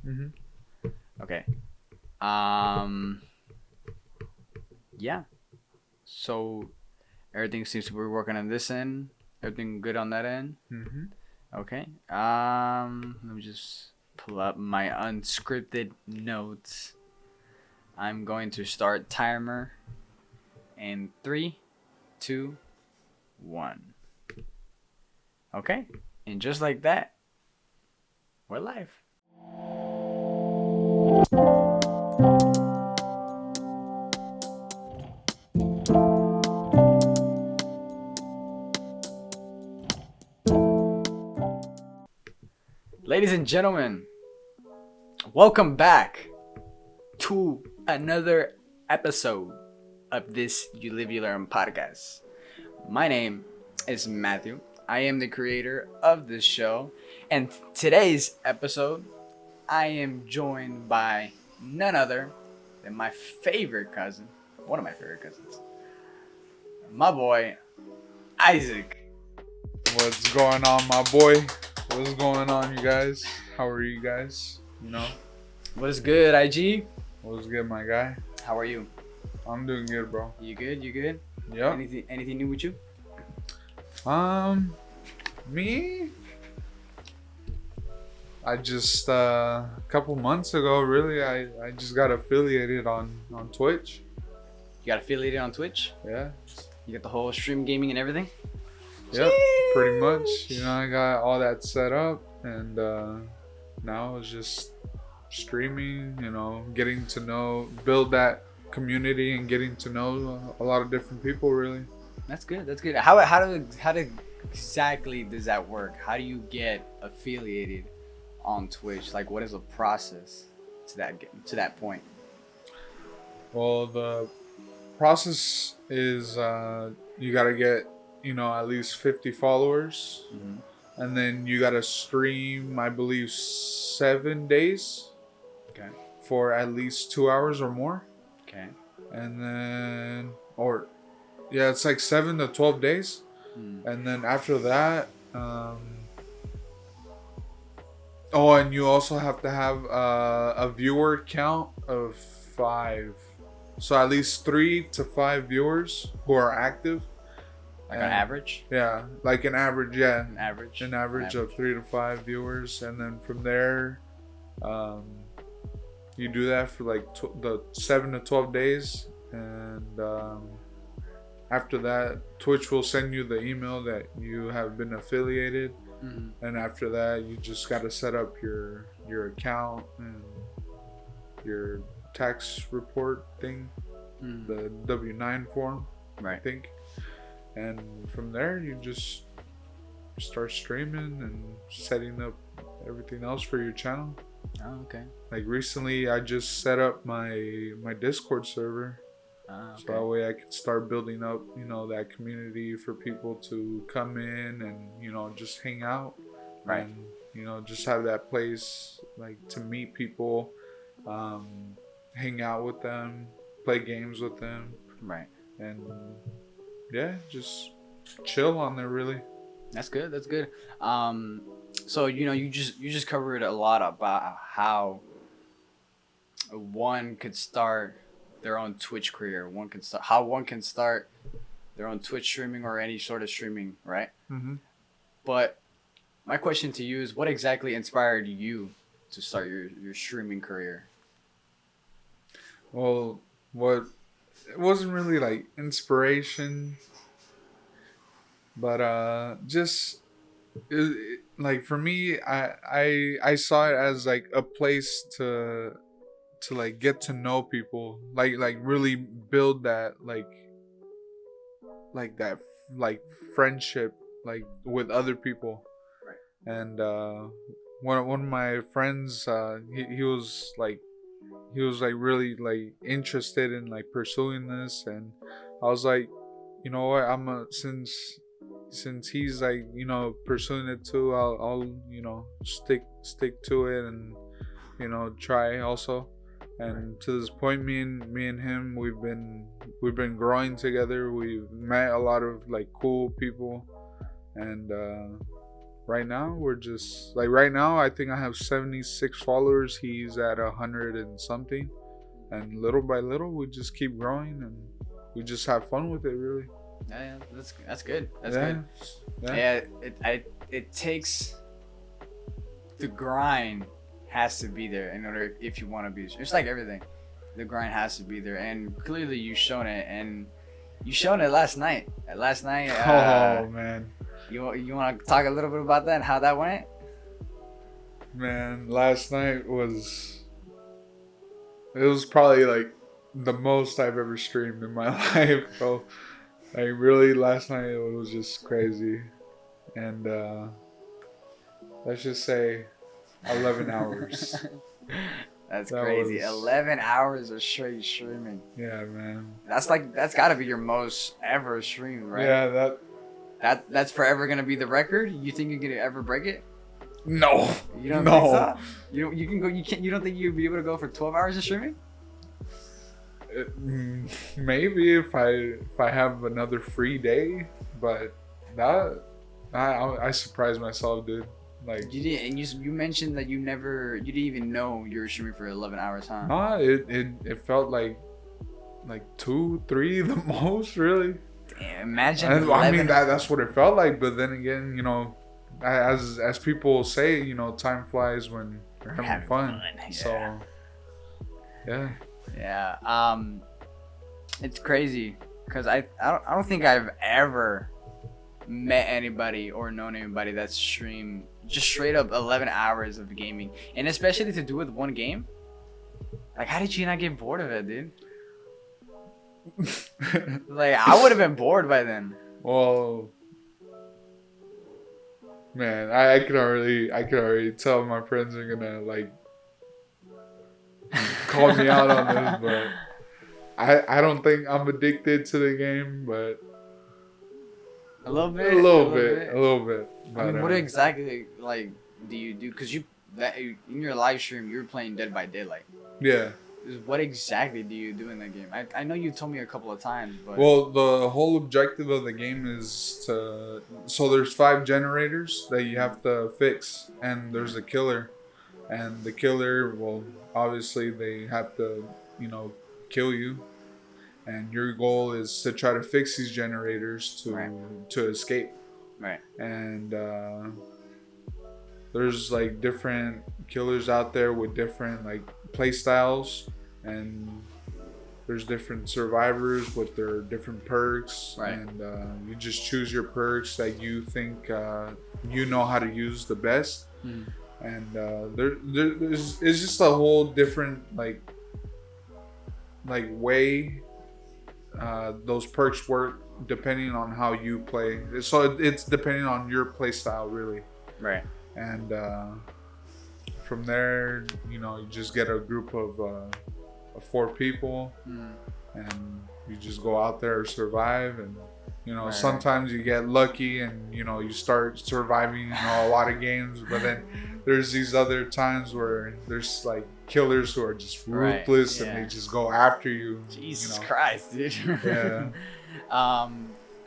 Mm-hmm. Okay. Yeah. So everything seems to be working on this end. Everything good on that end. Mm-hmm. Okay. Let me just pull up my unscripted notes. I'm going to start timer in three, two, one. Okay. And just like that, we're live. Ladies and gentlemen, welcome back to another episode of this You Live You Learn podcast. My name is Matthew. I am the creator of this show, and today's episode, I am joined by none other than my favorite cousin, one of my favorite cousins, my boy Isaac. What's going on, my boy? What's going on, you guys? How are you guys? What's good, IG? What's good, my guy? How are you? I'm doing good, bro. You good? You good? Yep. Anything new with you? Me? I just a couple months ago, really, I just got affiliated on Twitch. You got affiliated on Twitch? Yeah. You got the whole stream gaming and everything? Yep. Pretty much. I got all that set up, and now it's just streaming. Getting to build that community, and getting to know a lot of different people. Really. That's good. That's good. How exactly does that work? How do you get affiliated on Twitch? Like, what is the process to that point? Well, the process is you gotta get at least 50 followers, and then you gotta stream, I believe, 7 days. Okay. For at least 2 hours or more. Okay. And then, it's like 7 to 12 days. And then after that, and you also have to have a viewer count of 5. So at least 3 to 5 viewers who are active. Like an average? Yeah, like an average, yeah. An average of 3 to 5 viewers. And then from there, you do that for like the 7 to 12 days. And after that, Twitch will send you the email that you have been affiliated. And after that, you just got to set up your account and your tax report thing, the W-9 form, right? I think. And from there, you just start streaming and setting up everything else for your channel. Oh, okay. Like recently, I just set up my Discord server. Okay. So that way I can start building up, that community for people to come in and, just hang out. Right. And, just have that place, like, to meet people, hang out with them, play games with them. Right. And, yeah, just chill on there, really. That's good. That's good. So, you just covered a lot about how one could start their own Twitch career. How one can start their own Twitch streaming or any sort of streaming, right? But my question to you is, what exactly inspired you to start your streaming career? Well, it wasn't really like inspiration, but like for me, I saw it as like a place to like get to know people, like really build that like that like friendship like with other people. Right. And one of my friends, he was like really like interested in like pursuing this, and I was like, you know what, since he's like pursuing it too, I'll stick to it and try also. And to this point, me and him, we've been growing together. We've met a lot of like cool people, and right now we're just like right now I think I have 76 followers. He's at 100 and something, and little by little we just keep growing and we just have fun with it, really. Yeah, that's good. That's Yeah, good. yeah. Yeah, it takes the grind has to be there in order if you want to be. It's like everything, the grind has to be there, and clearly you've shown it, and you shown it last night. Last night. Oh man, You want to talk a little bit about that and how that went? man, last night was probably like the most I've ever streamed in my life, bro. Like really, last night it was just crazy, and let's just say 11 hours. That's That crazy. was- 11 hours of straight streaming. Yeah, man. That's got to be your most ever streamed, right? Yeah, That's forever gonna be the record. You think you're gonna ever break it? no, You don't no. think so? You can go. You can't. You don't think you'd be able to go for 12 hours of streaming? Maybe if I have another free day, but that I surprised myself, dude. Like, You did, and you mentioned that you didn't even know you were streaming for 11 hours, huh? nah, it felt like 2, 3 the most, really. Damn, imagine. And, I 11 mean that's what it felt like, but then again, as people say, time flies when you're having fun. Yeah. So yeah. Yeah. It's crazy because I don't think I've ever met anybody or known anybody that streamed just straight up 11 hours of gaming, and especially to do with one game. Like, how did you not get bored of it, dude? Like, I would have been bored by then. Well, man, I could already tell my friends are gonna like call me out on this, but I don't think I'm addicted to the game, but A little bit. a little bit. I mean, But, what exactly like do you do? Because in your live stream you were playing Dead by Daylight. Yeah. What exactly do you do in that game? I know you told me a couple of times, but Well, the whole objective of the game is so there's 5 generators that you have to fix, and there's a killer, and the killer, well, obviously they have to, kill you, and your goal is to try to fix these generators to escape. right. And there's like different killers out there with different like play styles, and there's different survivors with their different perks, Right. and you just choose your perks that you think you know how to use the best. Mm. And there's it's just a whole different like way those perks work depending on how you play. So it's depending on your play style, really. Right. And from there, you just get a group of 4 people, Mm. and you just go out there, survive, and Right. sometimes you get lucky and you start surviving a lot of games, but then there's these other times where there's like killers who are just Right, ruthless, yeah. and they just go after you. Jesus Christ, dude. Yeah.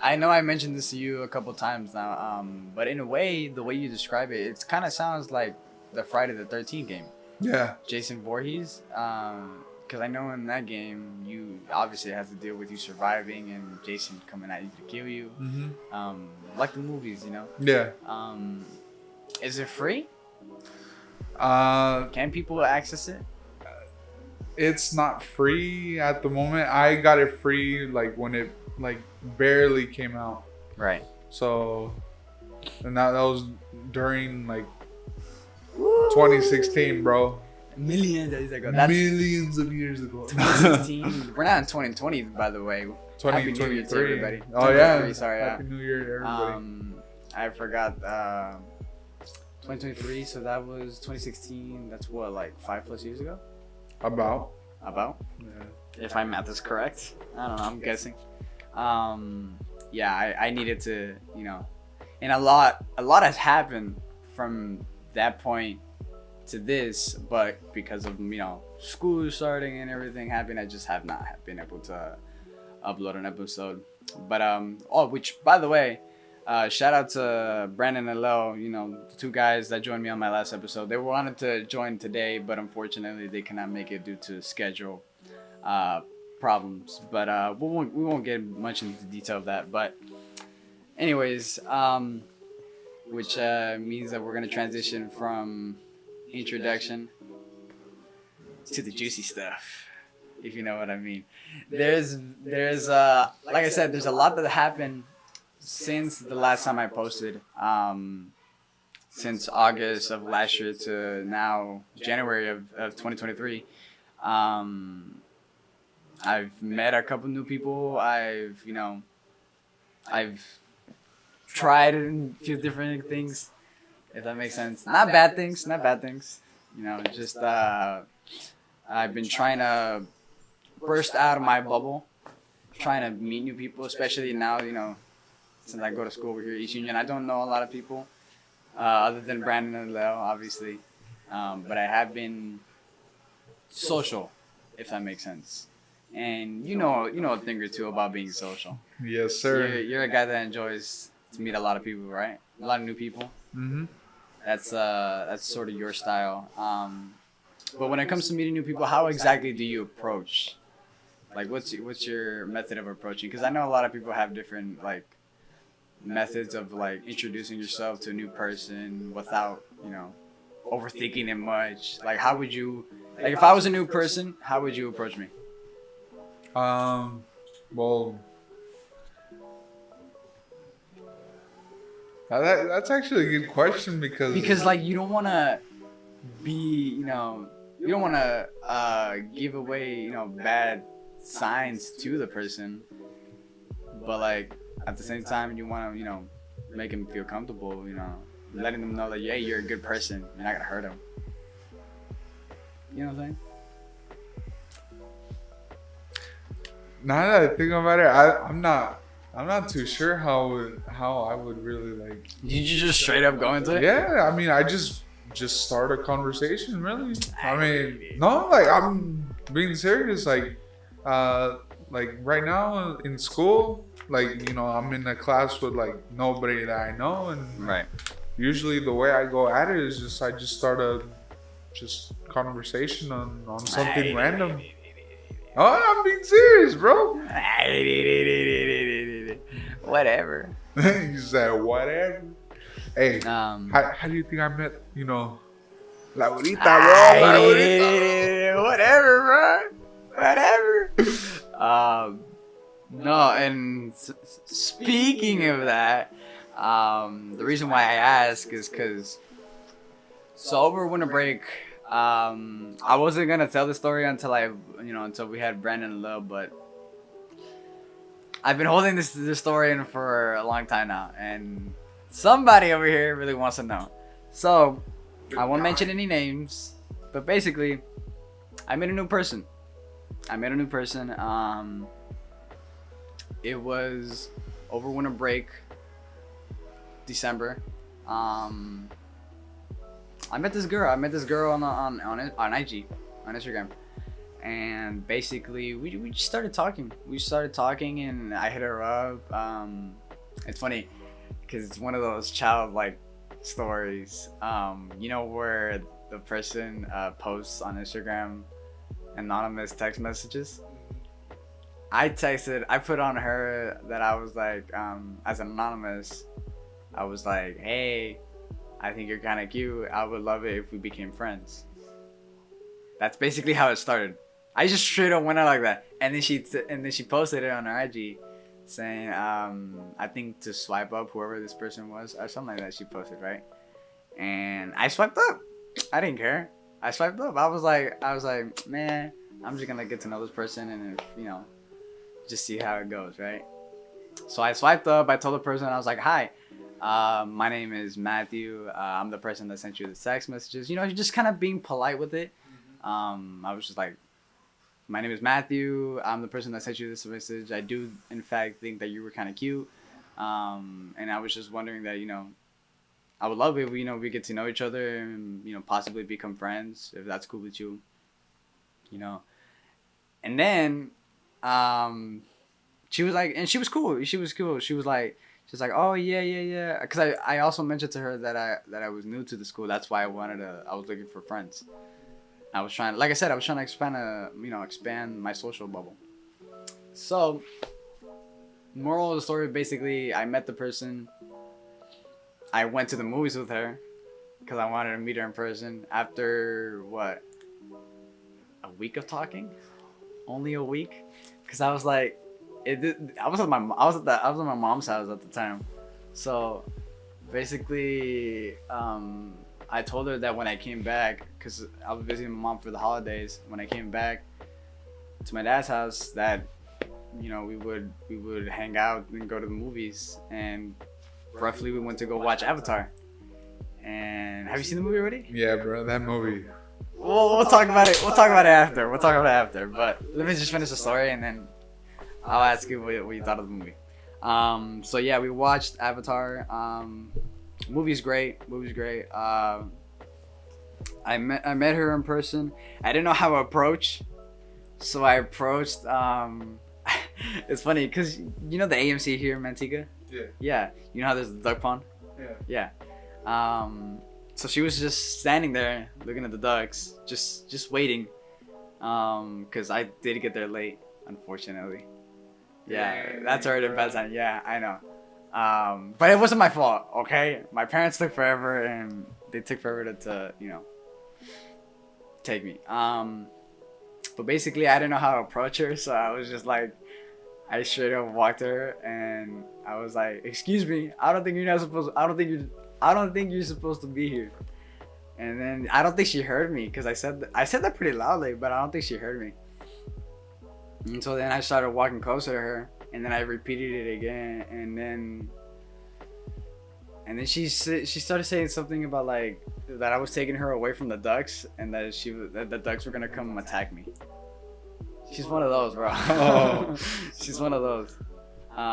I know I mentioned this to you a couple times now, but in a way, the way you describe it, it kind of sounds like the Friday the 13th game. Yeah. Jason Voorhees, because I know in that game, you obviously have to deal with you surviving and Jason coming at you to kill you. Mm-hmm. Like the movies, Yeah. Is it free? Uh, Can people access it? it's not free at the moment. I got it free like when it like barely came out. Right. So, and that was during like 2016, bro. Millions of years ago. Millions of years ago. 2016. We're not in 2020, by the way. Happy New Year to 2023. everybody. Oh yeah. 2023, sorry, yeah. Happy New Year to everybody. I forgot. 2023. So that was 2016. That's what, like 5+ years ago. About. Yeah. If my math is correct. I don't know. I'm guessing. Yeah. I needed to, and a lot has happened from that point to this, but because of school starting and everything happening, I just have not been able to upload an episode. But which by the way, Shout out to Brandon and Lel, the two guys that joined me on my last episode. They wanted to join today, but unfortunately they cannot make it due to schedule uh, problems. But we won't get much into detail of that. But anyways, which means that we're gonna transition from introduction to the juicy stuff, if you know what I mean. There's like I said, there's a lot that happened since the last time I posted. Since August of last year to now January of 2023. I've met a couple new people. I've tried a few different things, if that makes sense. Not bad things, not bad things. Just I've been trying to burst out of my bubble, trying to meet new people, especially now, since I go to school over here at East Union. I don't know a lot of people, other than Brandon and Leo, obviously. But I have been social, if that makes sense. And you know a thing or two about being social. Yes, sir. You're a guy that enjoys to meet a lot of people, right? A lot of new people. Mm-hmm. That's sort of your style. But when it comes to meeting new people, how exactly do you approach? Like, what's your method of approaching? Because I know a lot of people have different methods of introducing yourself to a new person without overthinking it much. Like, how would you if I was a new person, how would you approach me? Well, that's actually a good question because you don't want to be you don't want to give away bad signs to the person, but at the same time you want to make him feel comfortable, letting them know that you're a good person, you're not gonna hurt him. You know what I'm saying? Now that I think about it, I'm not too sure how I would really Did you just straight up go into it? Yeah, I mean, I just start a conversation, really. I mean, no, I'm being serious. Right now in school, I'm in a class with nobody that I know, and right. Usually the way I go at it is I just start a conversation on something random. Oh, I'm being serious, bro. Whatever. You said whatever. Hey, how do you think I met, La Bonita, bro? La Bonita. Whatever, bro. Whatever. No, and speaking of that, the reason why I ask is because over winter break, I wasn't gonna tell the story until until we had Brandon and Lil, but I've been holding this story in for a long time now, and somebody over here really wants to know. So I won't mention any names, but basically, I met a new person. It was over winter break, December. I met this girl on IG, on Instagram, and basically we just started talking. And I hit her up. It's funny because it's one of those childlike stories. Where the person posts on Instagram anonymous text messages. I put on her that I was as anonymous, I was like, hey, I think you're kind of cute. I would love it if we became friends. That's basically how it started. I just straight up went out like that, and then she posted it on her IG, saying, I think to swipe up whoever this person was or something like that. She posted, right, and I swiped up. I didn't care. I swiped up. I was like, man, I'm just gonna get to know this person and just see how it goes, right? So I swiped up. I told the person, I was like, hi. My name is Matthew. I'm the person that sent you the text messages. Just kind of being polite with it. I was just like, my name is Matthew. I'm the person that sent you this message. I do, in fact, think that you were kind of cute. And I was just wondering that, I would love it. We get to know each other and, possibly become friends if that's cool with you. And then, she was like, and she was cool. She was She's like, oh yeah. Cause I also mentioned to her that I was new to the school. That's why I was looking for friends. I was trying, like I said, I was trying to expand my social bubble. So, moral of the story, basically, I met the person. I went to the movies with her because I wanted to meet her in person. After what, a week of talking? Only a week? Because I was like, I was at my mom's house at the time. So basically, I told her that when I came back, because I was visiting my mom for the holidays, when I came back to my dad's house, that we would hang out and go to the movies, and roughly we went to go watch Avatar. And have you seen the movie already? Yeah, bro, that movie. We'll talk about it. We'll talk about it after. But let me just finish the story, and then I'll ask you what you thought of the movie. So yeah, we watched Avatar. Movie's great. I met her in person. I didn't know how to approach, so I approached. It's funny because you know the AMC here in Manteca. Yeah. Yeah. You know how there's the duck pond. Yeah. Yeah. So she was just standing there looking at the ducks, just waiting. Cause I did get there late, unfortunately. Yeah, that's already a bad sign. Yeah, I know. But it wasn't my fault, okay? My parents took forever, and they took forever to take me. But basically, I didn't know how to approach her, so I was just like, I straight up walked to her, and I was like, "Excuse me, I don't think you're supposed to be here." And then I don't think she heard me because I said that pretty loudly, but I don't think she heard me. And so then I started walking closer to her, and then I repeated it again, and then she started saying something about like that I was taking her away from the ducks, and that the ducks were gonna come attack me. She's one of those, bro. Oh. She's one of those.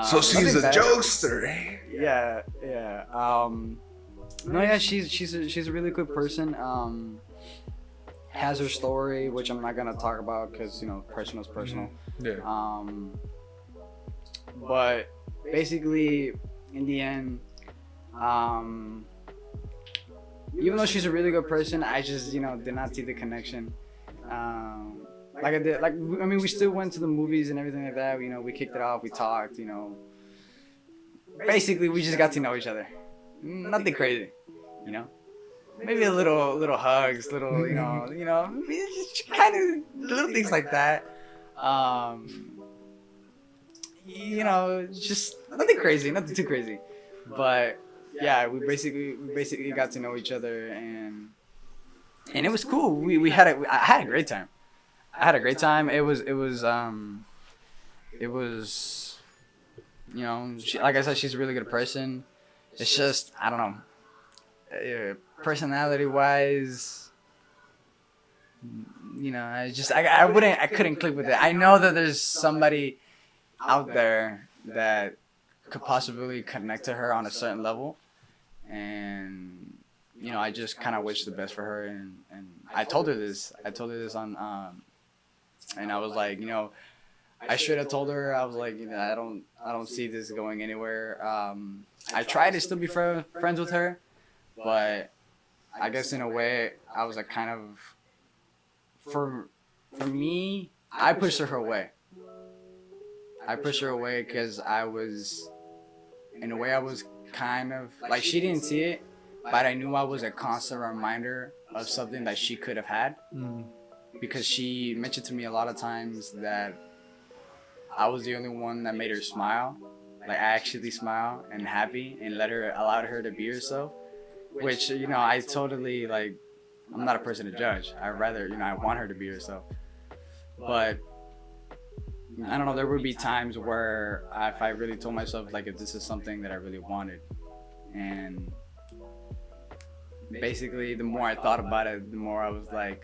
So she's a jokester. Yeah. No, yeah, she's a really good person. Has her story, which I'm not gonna talk about because personal's personal. Yeah. But basically, in the end, even though she's a really good person, I just did not see the connection. We still went to the movies and everything like that. We kicked it off. We talked. Basically, we just got to know each other. Nothing crazy, Maybe a little hugs, little just kind of little things like that. Just nothing crazy, nothing too crazy. But yeah, we basically got to know each other, and it was cool. I had a great time. It was like I said, she's a really good person. It's just, I don't know, personality wise, I couldn't click with it. I know that there's somebody out there that could possibly connect to her on a certain level, and I just kind of wish the best for her, and I told her this on and I was like, I should have told her. I was like, I don't see this going anywhere. I tried to still be friends with her, but I guess in a way I was like kind of, for me, I pushed her away. Because I was kind of like, she didn't see it, but I knew I was a constant reminder of something that she could have had. Because she mentioned to me a lot of times that I was the only one that made her smile, like actually smile and happy, and allowed her to be herself. Which I totally like. I'm not a person to judge. I rather I want her to be herself. But I don't know. There would be times where if I really told myself like if this is something that I really wanted, and basically the more I thought about it, the more I was like,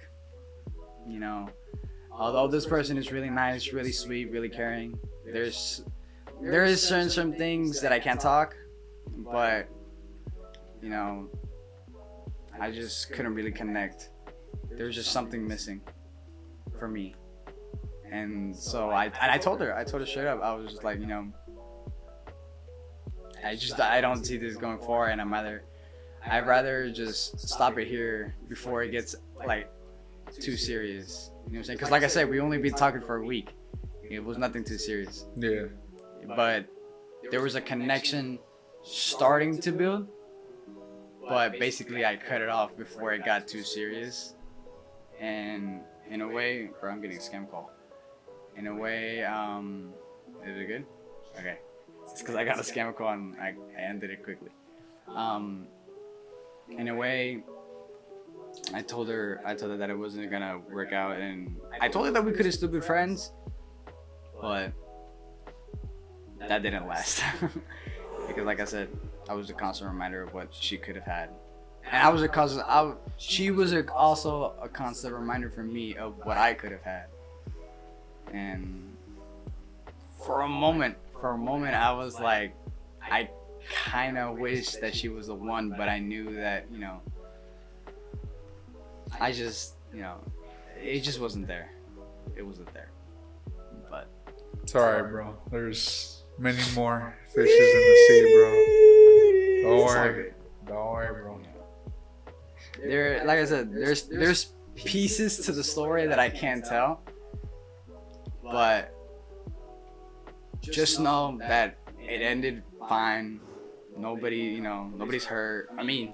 although this person is really nice, really sweet, really caring, there is certain things that I can't talk, but I just couldn't really connect. There was just something missing for me, and so I told her straight up. I was just like, I don't see this going forward, and I'd rather just stop it here before it gets like too serious. You know what I'm saying? Because like I said, we only been talking for a week. It was nothing too serious. Yeah. But there was a connection starting to build, but basically I cut it off before it got too serious. And in a way, bro, I'm getting a scam call. In a way, is it good? Okay. It's because I got a scam call and I ended it quickly. In a way, I told her that it wasn't gonna work out, and I told her that we could have still been friends, but that didn't last. Because like I said, I was a constant reminder of what she could have had, and she was also a constant reminder for me of what I could have had. And for a moment I was like, I kind of wish that she was the one, but I knew that, you know, I just, you know, it just wasn't there. It wasn't there. But it's alright, bro. There's many more fishes in the sea, bro. Don't worry. Don't worry, bro. There, like I said, there's pieces to the story that I can't tell, but just know that it ended fine. Nobody, you know, nobody's hurt. I mean,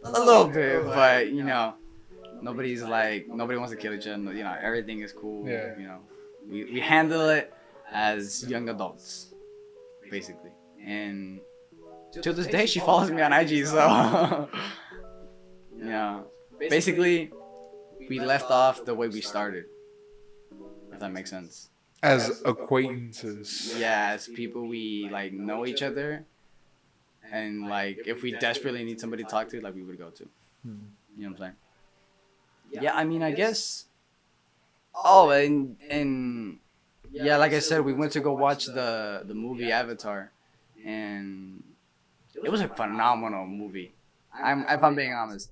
a little bit, but you know, nobody wants to kill each other. You know, everything is cool. Yeah. You know, we handle it as young adults, basically. And to this day, she follows me on IG, so you know, basically, we left off the way we started. If that makes sense. As acquaintances. Yeah, as people we like know each other, and like if we desperately need somebody to talk to, like we would go to. You know what I'm saying? Yeah, I mean, I guess. Oh, and yeah, like I said, we went to go watch the movie Avatar, and it was a phenomenal movie. If I'm being honest,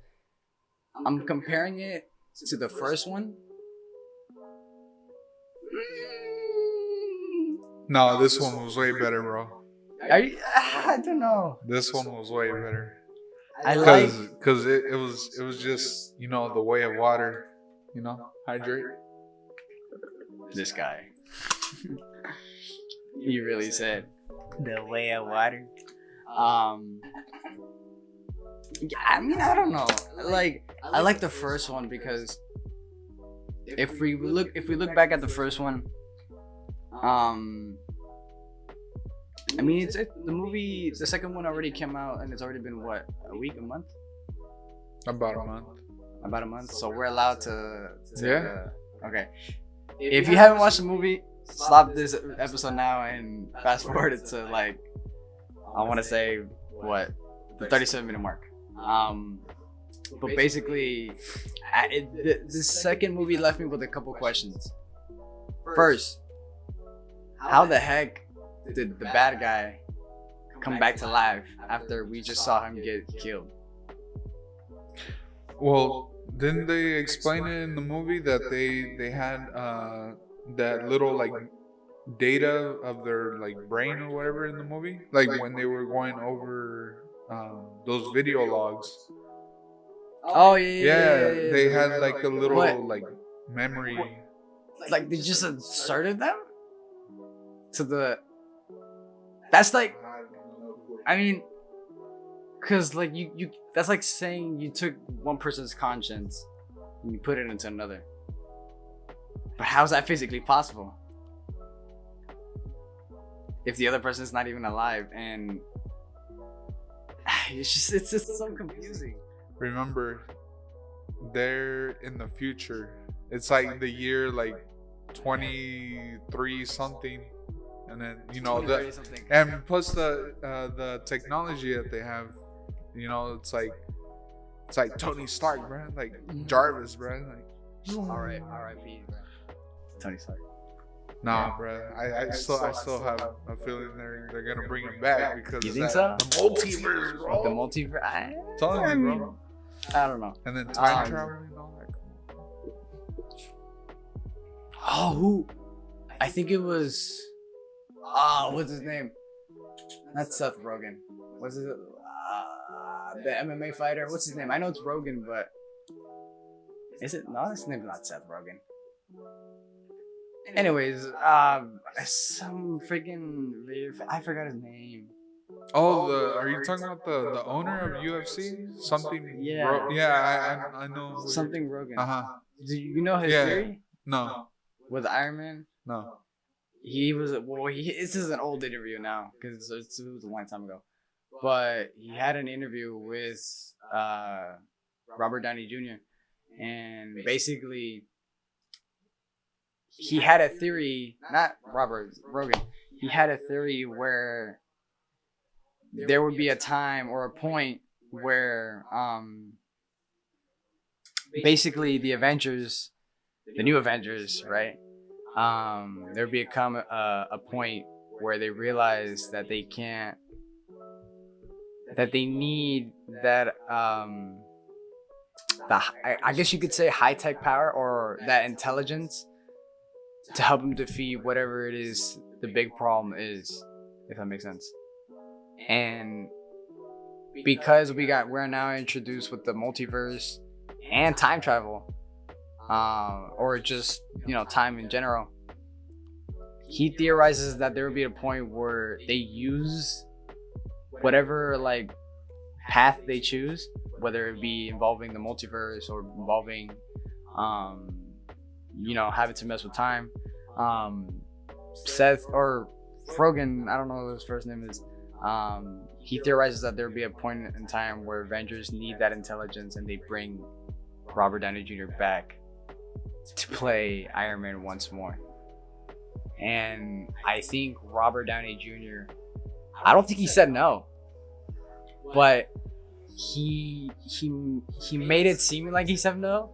I'm comparing it to the first one. No, this one was way better, bro. I don't know. This one was way better. Because it was just, you know, the way of water, you know, hydrate. This guy. You really said the way of water. Yeah, I mean, I don't know. Like, I like the first one because if we look back at the first one, I mean, the movie. The second one already came out, and it's already been what, a week, a month? About a month. About a month. So we're allowed to yeah. Okay. If you haven't watched the movie, stop this episode now and fast forward it to like, I want to say what, the 37-minute mark. But basically, the second movie left me with a couple questions. First, how the heck did the bad guy come back to life after we just saw him get killed? Well, didn't they explain it in the movie that they had that little like data of their like brain or whatever in the movie, like when they were going over those video logs? Oh yeah. They had like a little like memory. Like they just inserted them to the. That's like, I mean, cause like you that's like saying you took one person's conscience and you put it into another. But how's that physically possible? If the other person's not even alive, and it's just so confusing. Remember, they're in the future. It's like the year like 23 something. And then, you know, and plus the technology that they have, you know, it's like Tony Stark, bro, like Jarvis, bro, like. R.I.P. bro. Tony Stark. Nah, bro. I still have a feeling they're gonna bring him back because you think so? The multiverse, bro. The multiverse. Telling you, bro. I don't know. And then time traveling and all that. Oh, who? I think it was. What's his name? Not Seth Rogen. What's it? The MMA fighter. What's his name? I know it's Rogan, but is it? No, his name's not Seth Rogen. Anyways, some freaking I forgot his name. Oh, are you talking about the owner of UFC? Something. Yeah. I know. Something Rogan. Do you know his Yeah. theory? No. With Iron Man? No. He was this is an old interview now because it was a long time ago, but he had an interview with Robert Downey Jr. and basically he had a theory, not Robert Rogan. He had a theory where there would be a time or a point where basically the Avengers, the new Avengers, right? There would become a point where they realize that they can't, that they need that I guess you could say high tech power or that intelligence to help them defeat whatever it is the big problem is, if that makes sense. And because we're now introduced with the multiverse and time travel, or just, time in general, he theorizes that there will be a point where they use whatever path they choose, whether it be involving the multiverse or involving having to mess with time. Seth or Frogan, I don't know what his first name is, he theorizes that there will be a point in time where Avengers need that intelligence and they bring Robert Downey Jr. back to play Iron Man once more. And I think Robert Downey Jr., I don't think he said no, but he made it seem like he said no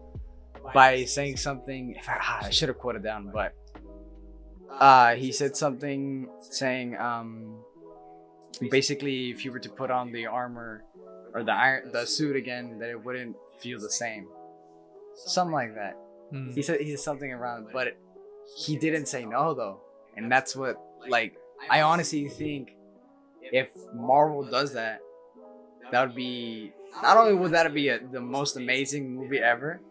by saying something. I should have quoted down, but he said something saying basically if you were to put on the armor or the suit again, that it wouldn't feel the same, something like that. He said something around, but he didn't say no though, and that's what I honestly think if Marvel does that, that would be, not only would that be the most amazing movie ever,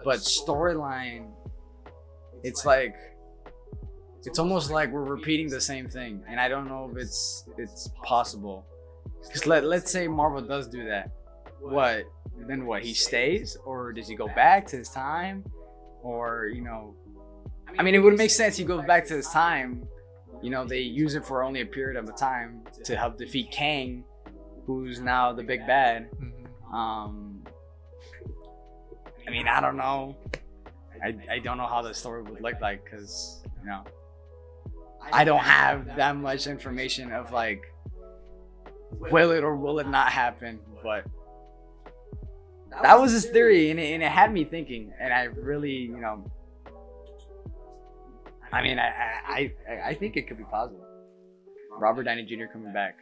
but storyline, it's almost like we're repeating the same thing, and I don't know if it's possible. Because let's say Marvel does do that, then what, he stays, or does he go back to his time? Or I mean, it would make sense he goes back to his time. They use it for only a period of a time to help defeat Kang, who's now the big bad. I mean, I don't know. I don't know how the story would look like, because I don't have that much information of will it or will it not happen. But that was his theory, and it had me thinking, and I really, I mean, I think it could be possible. Robert Downey Jr. coming back,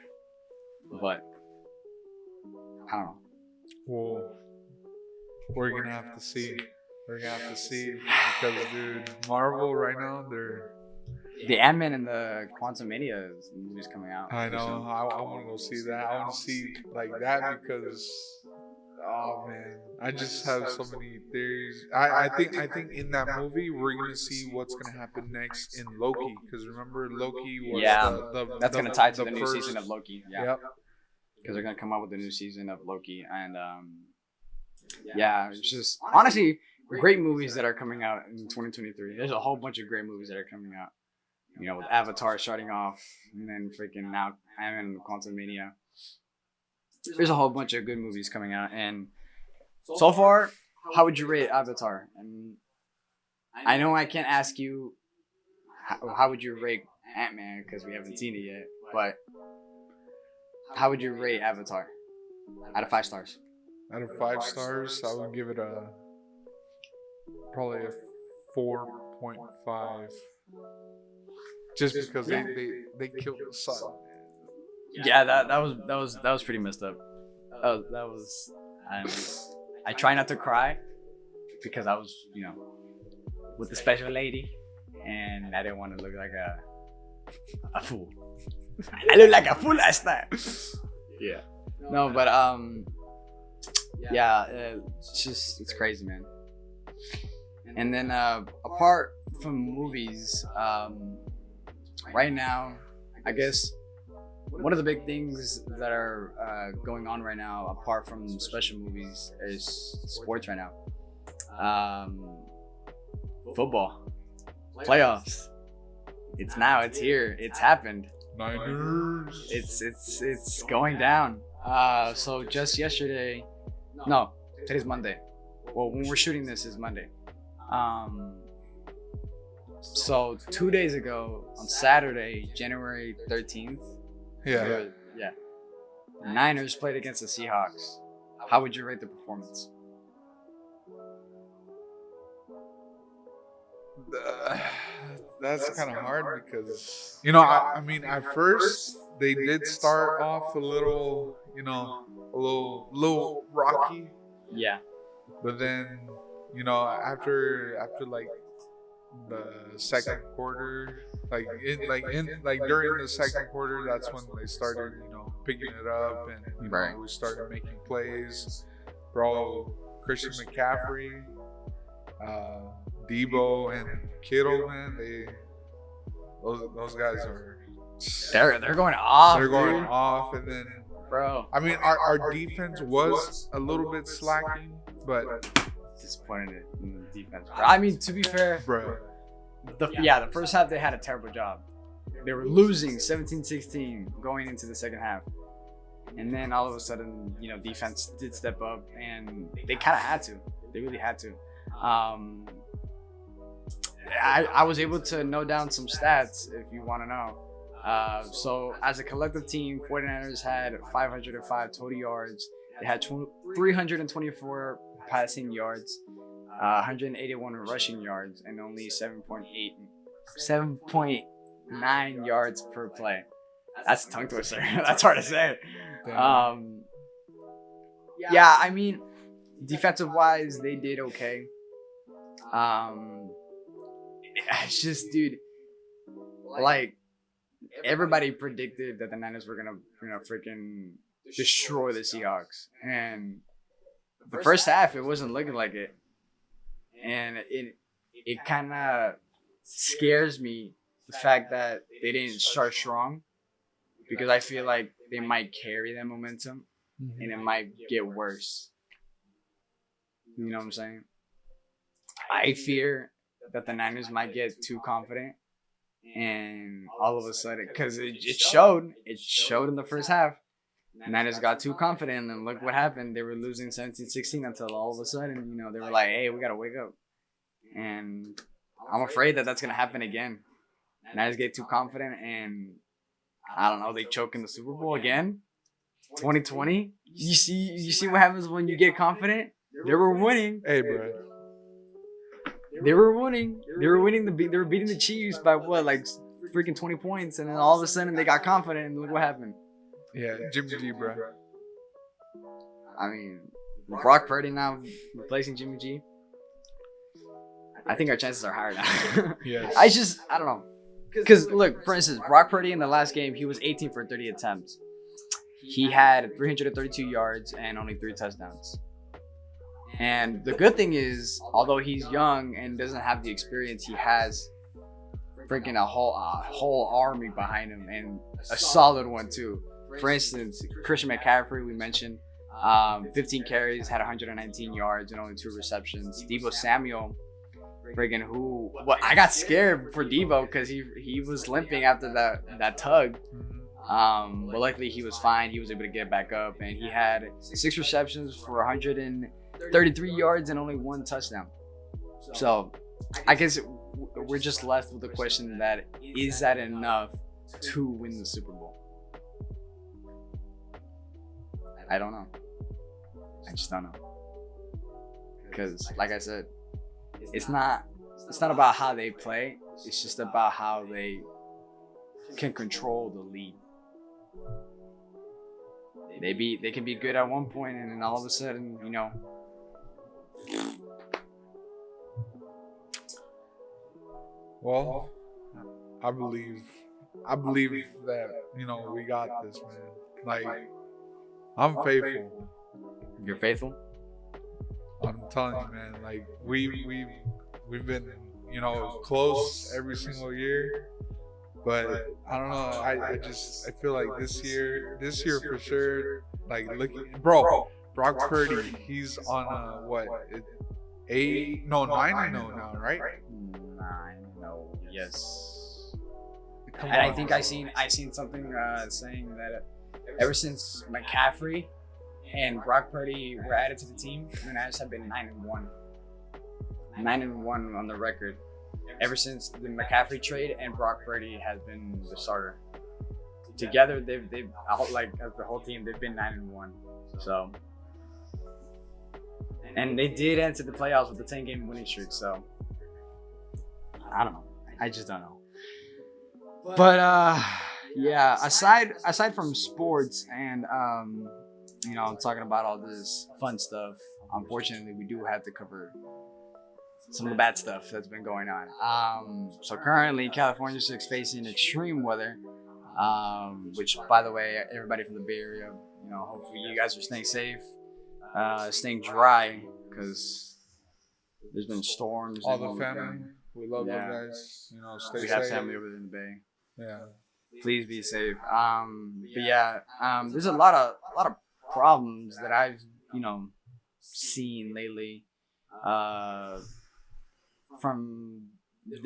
but I don't know. Well, we're gonna have to see. We're gonna have to see, because dude, Marvel right now, they're the Ant-Man and the Quantumania movie's coming out. I know. I want to go see that. I want to see that because, oh man, I just have so many theories. I think in that movie we're gonna see what's gonna happen next in Loki, because remember Loki was that's gonna tie to the new first season of Loki. Yeah. Yep. Because they're gonna come out with the new season of Loki, and it's just honestly great movies that are coming out in 2023. There's a whole bunch of great movies that are coming out. With Avatar starting off, and then freaking now Ant-Man and Quantumania. There's a whole bunch of good movies coming out, and so far, how would you rate Avatar? And I know I can't ask you how would you rate Ant-Man because we haven't seen it yet, but how would you rate Avatar out of 5 stars? Out of 5 stars, I would give it probably a 4.5. Just because they killed the sun. Yeah, that was pretty messed up. That was I try not to cry because I was with the special lady, and I didn't want to look like A fool. I look like a fool last night. Yeah. No, but yeah, it's crazy, man. And then apart from movies, right now, I guess one of the big things that are going on right now, apart from special movies, is sports right now. Football, playoffs. It's here. It's happened. Niners. It's going down. So just yesterday, no, today's Monday. Well, when we're shooting this is Monday. So 2 days ago on Saturday, January 13th. Yeah. Yeah. The Niners played against the Seahawks. How would you rate the performance? That's kind of hard because I mean at first they did start off a little a little rocky, Yeah. but then after like the second quarter, during the second quarter, that's when they started picking it up, and Right. we started making plays. Bro, Christian McCaffrey, Debo, and Kittle, man, those guys are They're going off. they're going dude. off, and then Bro. I mean our defense was a little bit slacking, but Disappointed in the defense. Bro. I mean, to be fair, bro, the first half they had a terrible job. They were losing 17-16 going into the second half. And then all of a sudden, defense did step up, and they kind of had to. They really had to. I was able to note down some stats if you want to know. So as a collective team, 49ers had 505 total yards. They had 324 passing yards, 181 rushing yards, and only 7.9 yards per play. That's a tongue twister. That's hard to say. Yeah, I mean, defensive wise, they did okay. It's just, dude, like everybody predicted that the Niners were gonna freaking destroy the Seahawks, and the first half it wasn't looking like it, and it kind of scares me, the fact that they didn't start strong, because I feel like they might carry that momentum, and it might get worse. You know what I'm saying? I fear that the Niners might get too confident, and all of a sudden, because it showed in the first half, Niners got too confident, and look what happened. They were losing 17-16 until all of a sudden, they were like, hey, we got to wake up. And I'm afraid that that's going to happen again. Niners get too confident, and I don't know, they choke in the Super Bowl again. 2020. You see what happens when you get confident? They were winning. Hey, bro. They were winning. They were beating the Chiefs by what, like freaking 20 points, and then all of a sudden they got confident, and look what happened. Yeah, Jimmy G, bro. I mean, Brock Purdy now replacing Jimmy G. I think our chances are higher now. Yes. I don't know. Because, look, for instance, Brock Purdy in the last game, he was 18 for 30 attempts. He had 332 yards and only 3 touchdowns. And the good thing is, although he's young and doesn't have the experience, he has freaking a whole army behind him, and a solid one too. For instance, Christian McCaffrey, we mentioned, 15 carries, had 119 yards and only 2 receptions. Debo Samuel, friggin' I got scared for Debo because he was limping after that tug. But luckily he was fine. He was able to get back up, and he had 6 receptions for 133 yards and only 1 touchdown. So I guess we're just left with the question that, is that enough to win the Super Bowl? I don't know. I just don't know. Because, like I said, it's not about how they play. It's just about how they can control the lead. They can be good at one point, and then all of a sudden, Well, I believe I believe that we got this, man. Like, I'm faithful. You're faithful. I'm telling you, man. Like, we've been close every single year, but I don't know. I feel like this year for sure. Like, looking, bro, Brock Purdy, he's on a what? 9-0 now, right? 9-0, yes. Come And I on. think I seen something saying that ever since McCaffrey and Brock Purdy were added to the team, the Niners have been 9-1. 9-1 on the record. Ever since the McCaffrey trade and Brock Purdy has been the starter. Together, they've like as the whole team, they've been 9-1. So, and they did enter the playoffs with a 10-game winning streak. So, I don't know. I just don't know. But yeah. Aside from sports and talking about all this fun stuff, unfortunately, we do have to cover some of the bad stuff that's been going on. So currently, California is facing extreme weather. Which, by the way, everybody from the Bay Area, hopefully you guys are staying safe, staying dry, because there's been storms. All the family, we love you guys. Stay safe. We have family over in the Bay. Yeah. Please be safe. But yeah, there's a lot of problems that I've seen lately, from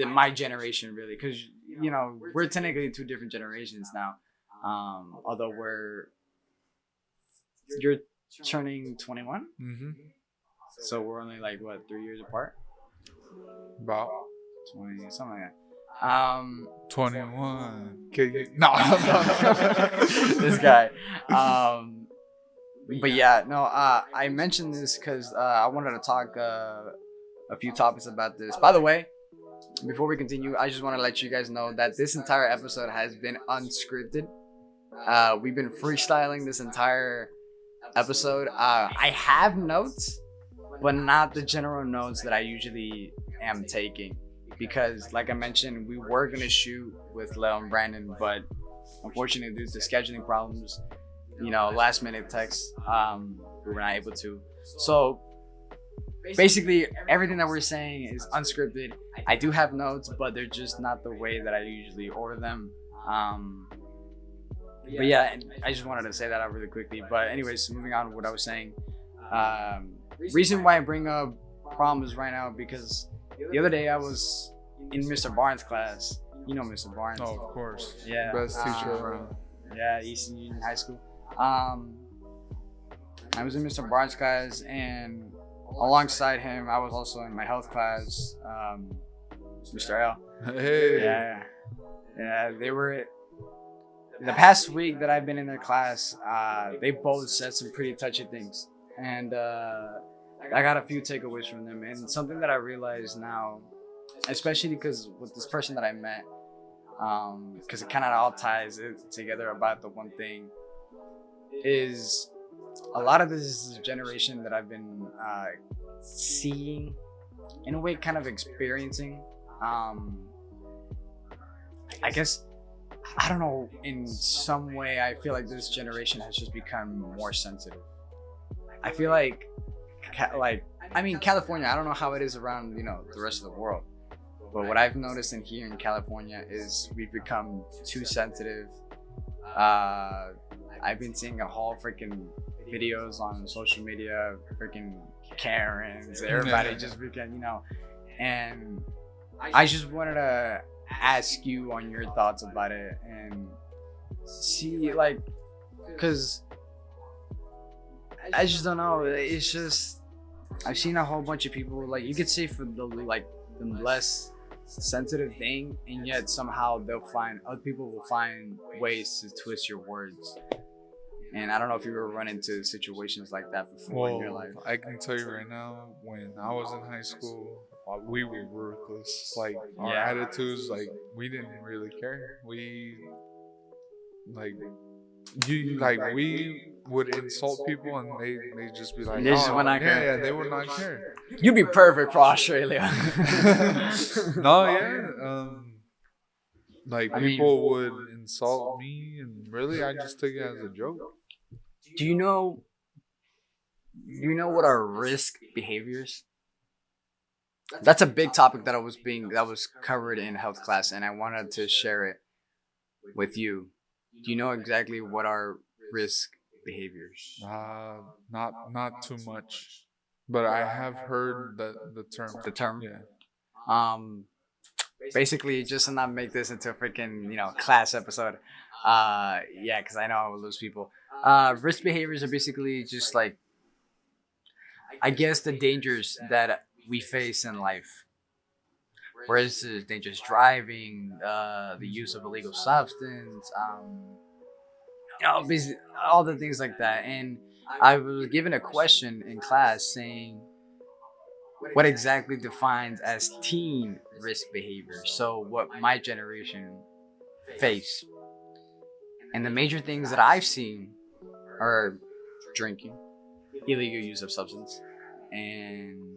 my generation, really, because we're technically two different generations now. Although you're turning 21, so we're only like 3 years apart. About 20, something like that. 21. No. This guy. But yeah, no. I mentioned this because I wanted to talk a few topics about this. By the way, before we continue, I just want to let you guys know that this entire episode has been unscripted. We've been freestyling this entire episode. I have notes, but not the general notes that I usually am taking. Because, like I mentioned, we were going to shoot with Leo and Brandon, but unfortunately, due to scheduling problems, last minute texts, we were not able to. So, basically, everything that we're saying is unscripted. I do have notes, but they're just not the way that I usually order them. But yeah, I just wanted to say that out really quickly. But anyways, moving on to what I was saying. Reason why I bring up problems right now, because the other day I was in Mr. Barnes' class. You know Mr. Barnes. Oh, of course. Yeah. Best teacher around. Yeah, Eastern Union High School. I was in Mr. Barnes' class, and alongside him, I was also in my health class, Mr. L. Hey. Yeah, they were. The past week that I've been in their class, they both said some pretty touchy things. And I got a few takeaways from them. And something that I realize now, especially because with this person that I met, because it kind of all ties it together about the one thing, is a lot of this is a generation that I've been seeing, in a way, kind of experiencing. I guess, I don't know, in some way, I feel like this generation has just become more sensitive. I feel like California, I don't know how it is around, the rest of the world. But what I've noticed in here in California is we've become too sensitive. I've been seeing a whole freaking videos on social media, freaking Karens, everybody just became, and I just wanted to ask you on your thoughts about it and see, because I just don't know. It's just, I've seen a whole bunch of people, you could say for the less sensitive thing, and yet somehow other people will find ways to twist your words. And I don't know if you ever run into situations like that before in your life. I can tell you right now, when I was in high school, we were ruthless. Our attitudes, we didn't really care. We would insult people, and they just be like, they just would not care. Yeah, they would not care. You'd be perfect for Australia. No, yeah. Like I mean, people would insult me, and really, I just took it as a joke. do you know? Do you know what are risk behaviors? That's a big topic that was covered in health class, and I wanted to share it with you. Do you know exactly what are risk behaviors? Not too much, but I have heard the term. The term. Yeah. Um, Basically, just to not make this into a freaking class episode. Yeah, because I know I will lose people. Risk behaviors are basically just like, I guess, the dangers that we face in life. For instance, dangerous driving, the use of illegal substance, basically all the things like that. And I was given a question in class saying, what exactly defines as teen risk behavior? So what my generation face. And the major things that I've seen are drinking, illegal use of substance, and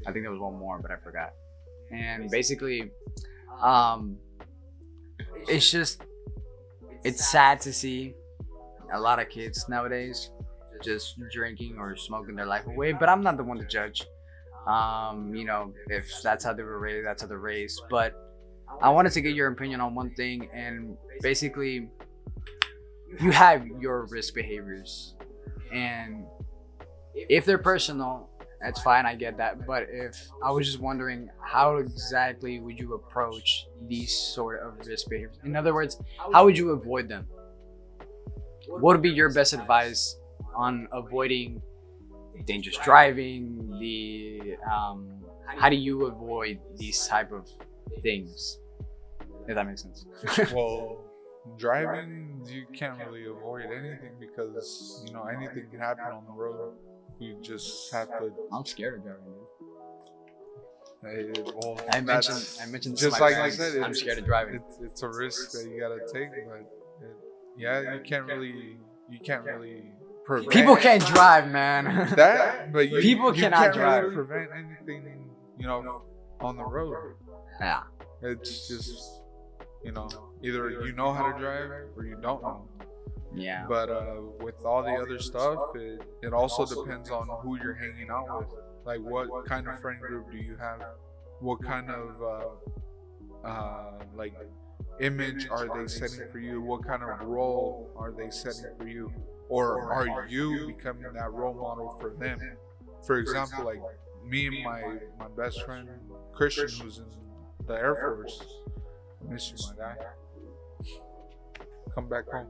I think there was one more, but I forgot. And basically, um, it's just, it's sad to see a lot of kids nowadays just drinking or smoking their life away. But I'm not the one to judge. If that's how they were raised, that's how they're raised. But I wanted to get your opinion on one thing, and basically, you have your risk behaviors, and if they're personal, that's fine, I get that. But if I was just wondering, how exactly would you approach these sort of risk behaviors? In other words, how would you avoid them? What would be your best advice on avoiding dangerous driving? How do you avoid these type of things? If that makes sense. Well, driving, you can't really avoid anything because anything can happen on the road. You just have to. I'm scared of driving, dude. Well, I mentioned this just to my like I friends. said, I'm scared of driving. It's a risk that you gotta take, but you can't really prevent. People can't drive, man. That, but People you cannot can't drive. really prevent anything, on the road. Yeah. It's just, either you know how to drive or you don't know. Yeah. But with all the other stuff, it also depends on who you're hanging out with. Like, what kind of friend group do you have? What kind of like image are they setting for you? What kind of role are they setting for you? Or are you becoming that role model for them? For example, like me and my best friend Christian, who's in the Air Force. I miss you, my guy. Come back home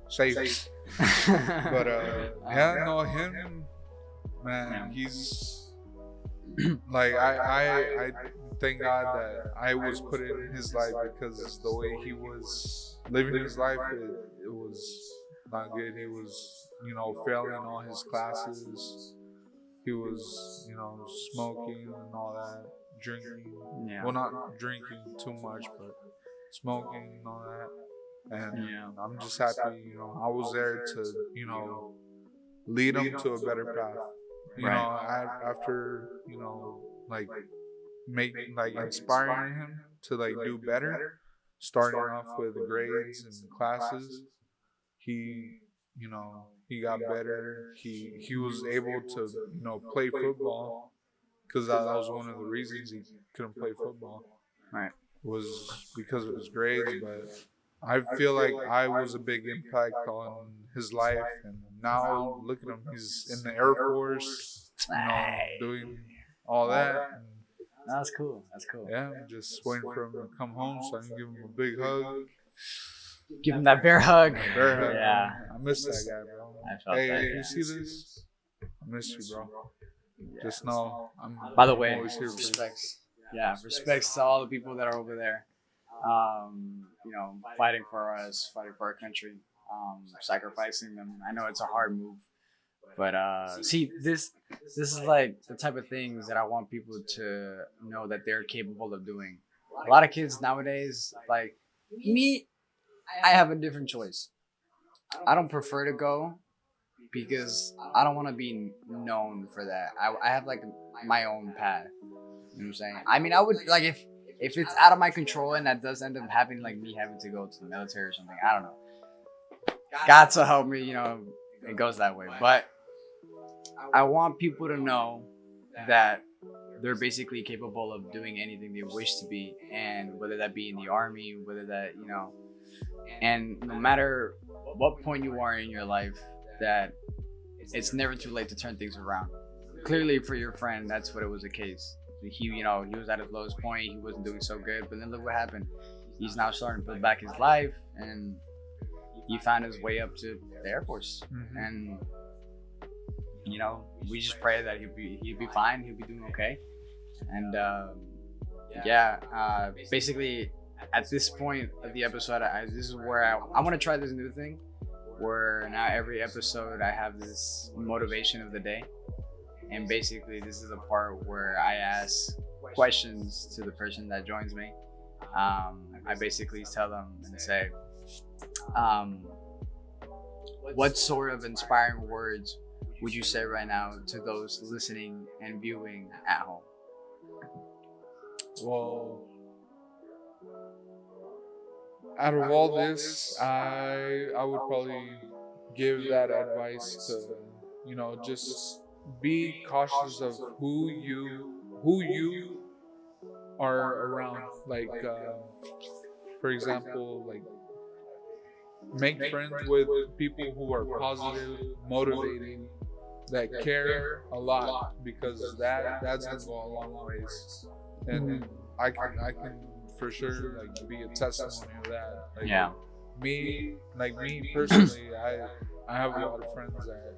safe. But him, man, he's like, I thank God that I was put in his life, because the way he was living his life, it was not good. He was, failing all his classes. He was, smoking and all that, drinking. Yeah. Well, not drinking too much, but smoking and all that. And I'm just happy, I was there to, lead him to a better path. After, like inspiring him to do better, starting off with grades and classes. He got better. He was able to play football, because that was one of the reasons he couldn't play football. Right. Was because of his grades, but I feel like I was a big impact on his life, and now look at him. He's in the Air Force, doing all that. That's cool. That's cool. Yeah, I'm just waiting for him to come home so I can give him a big hug. Give him that bear hug. Bear hug. Yeah. I miss that guy, bro. I felt Hey, that, if you see this, I miss you, bro. Yeah. Just know By the way, always here for you. respects. Yeah, respects to all the people that are over there. Fighting for us, fighting for our country, sacrificing them. I know it's a hard move, but see, this is like the type of things that I want people to know that they're capable of doing. A lot of kids nowadays, like me, I have a different choice. I don't prefer to go because I don't want to be known for that. I have like my own path. You know what I'm saying? I mean, I would like if it's out of my control and that does end up having like me having to go to the military or something, I don't know. God to help me, it goes that way. But I want people to know that they're basically capable of doing anything they wish to be, and whether that be in the army, whether that and no matter what point you are in your life, that it's never too late to turn things around. Clearly, for your friend, that's what it was the case. He was at his lowest point. He wasn't doing so good, but then look what happened. He's now starting to build back his life, and he found his way up to the Air Force. Mm-hmm. And we just pray that he'll be fine. He'll be doing okay. And basically, at this point of the episode, this is where I want to try this new thing, where now every episode I have this motivation of the day. And basically, this is the part where I ask questions to the person that joins me. I basically tell them and say, what sort of inspiring words would you say right now to those listening and viewing at home? Well, out of all this, I would probably give that advice to, just be cautious of who you are around. Like, for example, like, make friends with people who are positive, motivating, that care a lot, because that's gonna go a long ways. And I can for sure like be a testimony of that. Like, me personally, I have a lot of friends that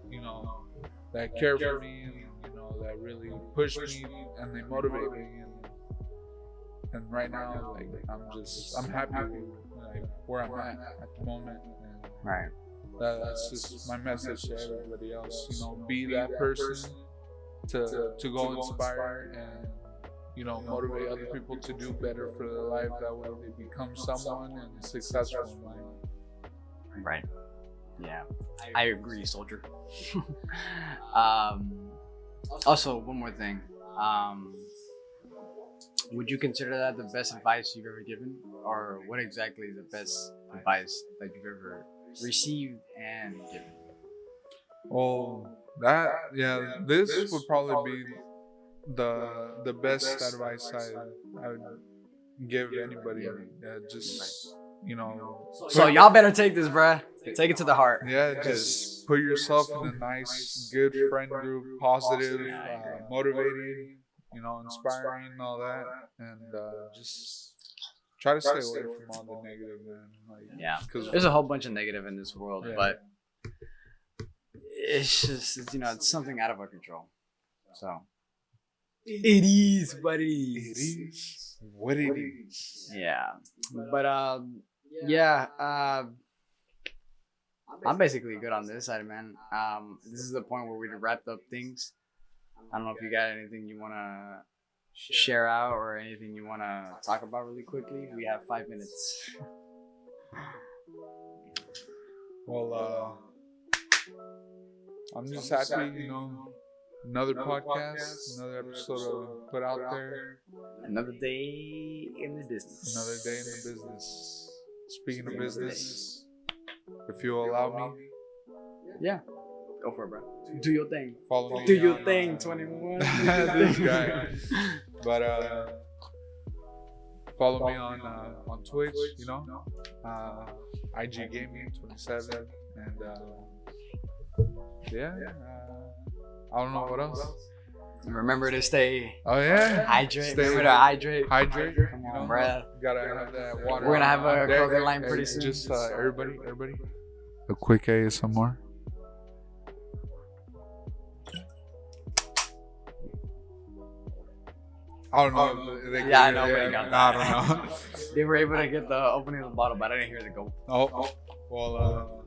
that care for me, and that really push me and they motivate me, and right now, like, I'm happy with like where I'm at the moment, and right. That's just my message to everybody else. Be that person to go inspire and motivate other people to do better for their life. That way they become someone and successful in life. Right. Yeah, I agree, soldier. Also, one more thing. Would you consider that the best advice you've ever given, or what exactly is the best advice that you've ever received and given? Oh, this would probably be the best advice I would give anybody. Just So y'all better take this, bruh. Take it to the heart. Yeah, just put yourself in a nice, good friend group, positive, motivating, inspiring, and all that, and just try to stay away from all the negative, man. Because there's a whole bunch of negative in this world, but it's just it's something out of our control. So it is what it is. It is what it is. Yeah, but I'm basically good on this side, man. This is the point where we wrapped up things. I don't know if you got anything you want to share out or anything you want to talk about really quickly. We have 5 minutes. Well, I'm just happy, another podcast, another episode put out there. Another day in the business. Another day in the business. Speaking of business, if you allow me. Yeah. Go for it, bro. Do your thing. Follow me. Do your thing, 21. This guy. But follow me on Twitch, IG Gaming 27, and I don't know what else. Remember to stay. Oh yeah. Hydrate. Remember to hydrate. Hydrate. Come on, bro. Gotta have that water. We're gonna have a clothing line pretty soon. Just everybody. A quick ASMR. I don't know. I know, but got that. I don't know. They were able to get the opening of the bottle, but I didn't hear the go. Oh, well,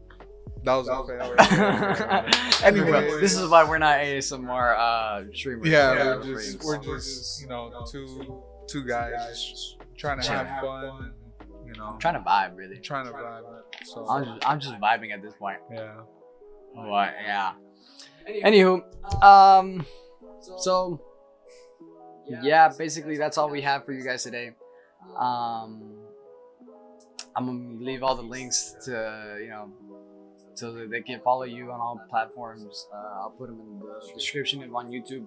that was a fail. Right. Anyway, this is why we're not ASMR streamers. Yeah, we're just two guys just trying to have fun. Trying to vibe, really. Trying to vibe. So I'm just vibing at this point. Yeah. But yeah. Anywho, so yeah, basically that's all we have for you guys today. I'm gonna leave all the links to so that they can follow you on all platforms. I'll put them in the description and on YouTube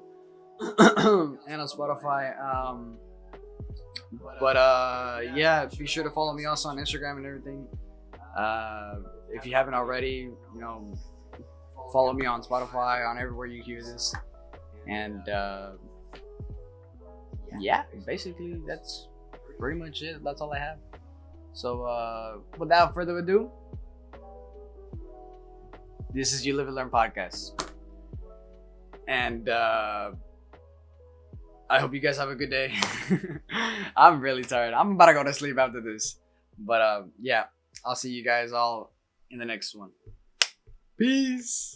and on Spotify. Yeah, be sure to follow me also on Instagram and everything. If you haven't already, follow me on Spotify, on everywhere you hear this. And yeah, basically that's pretty much it. That's all I have. So without further ado, this is You Live and Learn podcast. And I hope you guys have a good day. I'm really tired. I'm about to go to sleep after this. But yeah, I'll see you guys all in the next one. Peace.